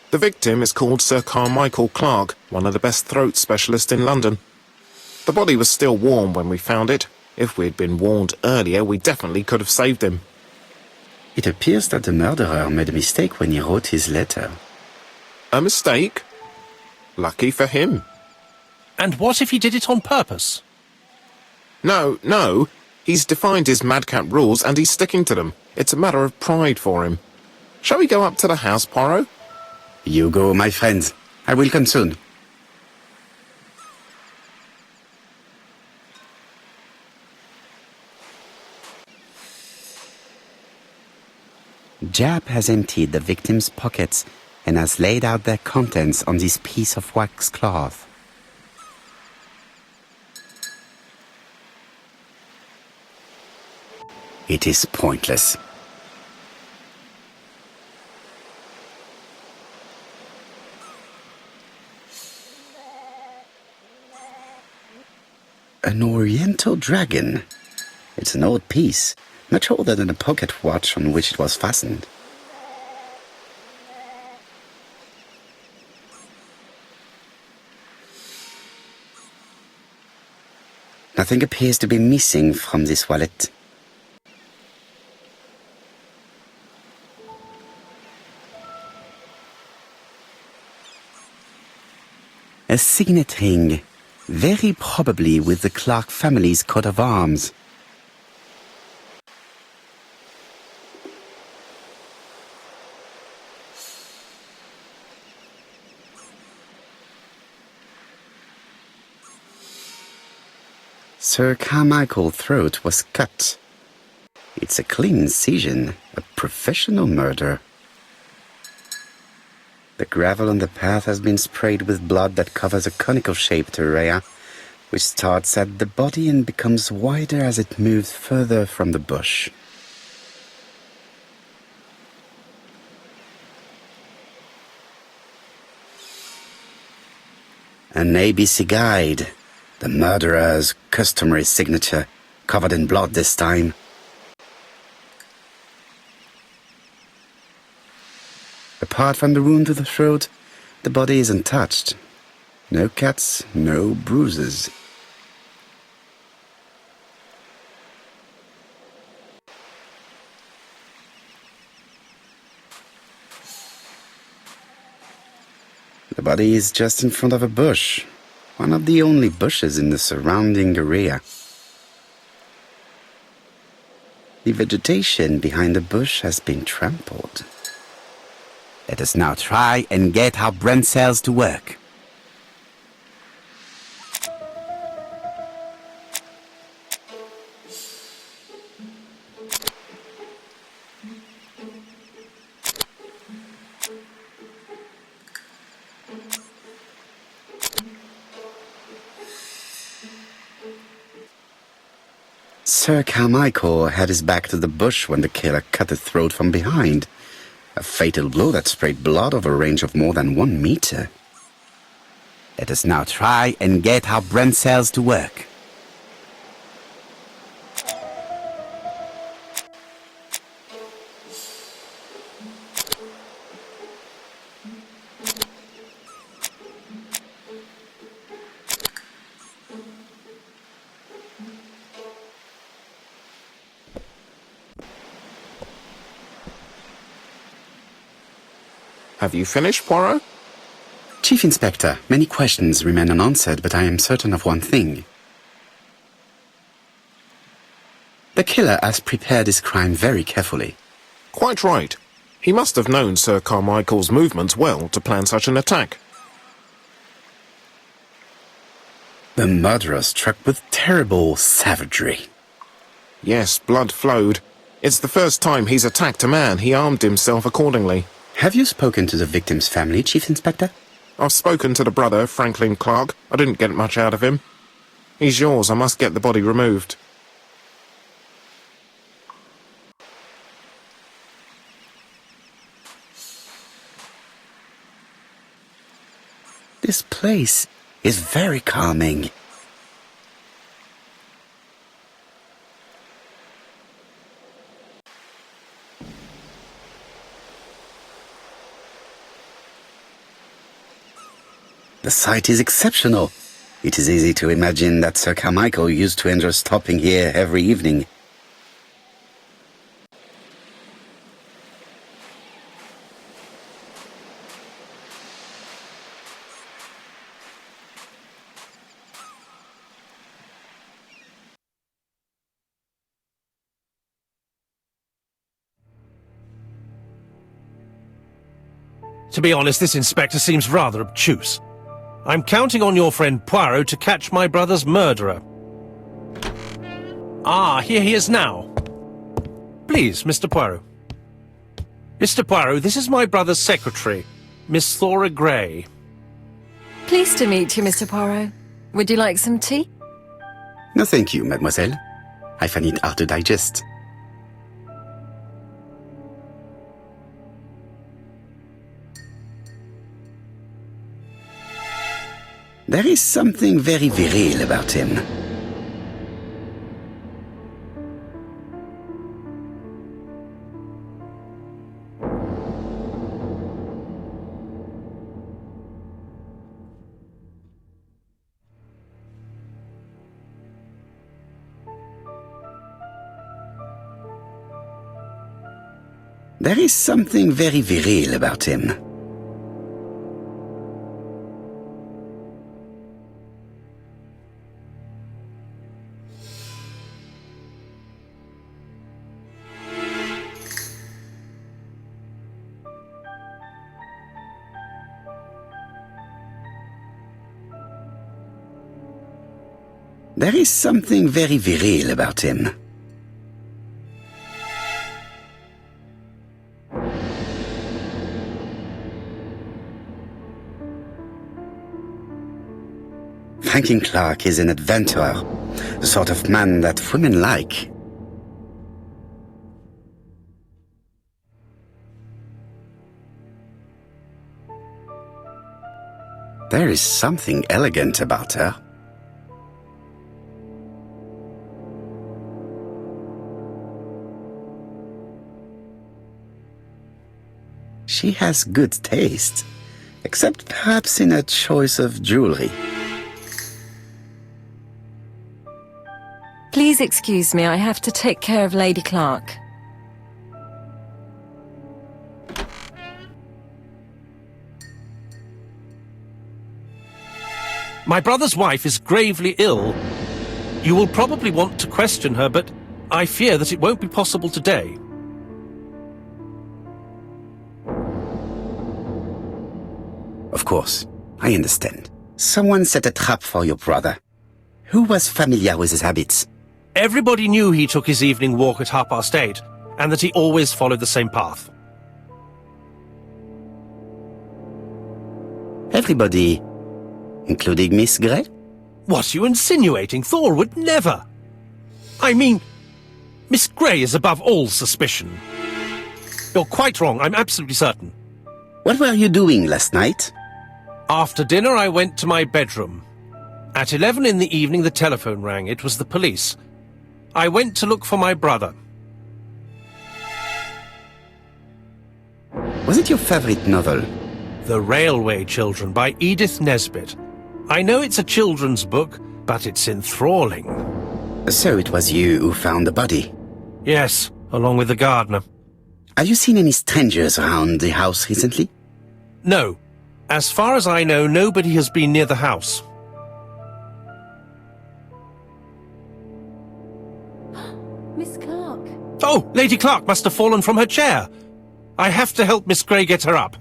The victim is called Sir Carmichael Clark, one of the best throat specialists in London. The body was still warm when we found it. If we'd been warned earlier, we definitely could have saved him. It appears that the murderer made a mistake when he wrote his letter. A mistake? Lucky for him. And what if he did it on purpose? No. He's defined his madcap rules and he's sticking to them. It's a matter of pride for him. Shall we go up to the house, Poirot? You go, my friend. I will come soon. Jap has emptied the victim's pockets and has laid out their contents on this piece of wax cloth. It is pointless. An oriental dragon. It's an old piece, much older than the pocket watch on which it was fastened. Nothing appears to be missing from this wallet. A signet ring, very probably with the Clark family's coat of arms. Sir Carmichael's throat was cut. It's a clean incision, a professional murder. The gravel on the path has been sprayed with blood that covers a conical-shaped area, which starts at the body and becomes wider as it moves further from the bush. An ABC guide, the murderer's customary signature, covered in blood this time. Apart from the wound to the throat, the body is untouched. No cuts, no bruises. The body is just in front of a bush, one of the only bushes in the surrounding area. The vegetation behind the bush has been trampled. Let us now try and get our brain cells to work. Sir Carmichael had his back to the bush when the killer cut the throat from behind. A fatal blow that sprayed blood over a range of more than 1 meter. Let us now try and get our brain cells to work. Have you finished, Poirot? Chief Inspector, many questions remain unanswered, but I am certain of one thing. The killer has prepared his crime very carefully. Quite right. He must have known Sir Carmichael's movements well to plan such an attack. The murderer struck with terrible savagery. Yes, blood flowed. It's the first time he's attacked a man. He armed himself accordingly. Have you spoken to the victim's family, Chief Inspector? I've spoken to the brother, Franklin Clark. I didn't get much out of him. He's yours. I must get the body removed. This place is very calming. The site is exceptional. It is easy to imagine that Sir Carmichael used to enjoy stopping here every evening. To be honest, this inspector seems rather obtuse. I'm counting on your friend Poirot to catch my brother's murderer. Ah, here he is now. Please, Mr. Poirot. Mr. Poirot, this is my brother's secretary, Miss Thora Gray. Pleased to meet you, Mr. Poirot. Would you like some tea? No, thank you, mademoiselle. I find it hard to digest. There is something very viril about him. There is something very viril about him. There is something very viril about him. Franklin Clark is an adventurer, the sort of man that women like. There is something elegant about her. She has good taste, except perhaps in her choice of jewelry. Please excuse me, I have to take care of Lady Clark. My brother's wife is gravely ill. You will probably want to question her, but I fear that it won't be possible today. Of course, I understand. Someone set a trap for your brother. Who was familiar with his habits? Everybody knew he took his evening walk at 8:30, and that he always followed the same path. Everybody, including Miss Gray? What are you insinuating? Thor would never. I mean, Miss Gray is above all suspicion. You're quite wrong, I'm absolutely certain. What were you doing last night? After dinner, I went to my bedroom. At 11 in the evening, the telephone rang. It was the police. I went to look for my brother. Was it your favorite novel? The Railway Children by Edith Nesbit. I know it's a children's book, but it's enthralling. So it was you who found the body? Yes, along with the gardener. Have you seen any strangers around the house recently? No. As far as I know, nobody has been near the house. Miss Clark. Oh, Lady Clark must have fallen from her chair. I have to help Miss Gray get her up.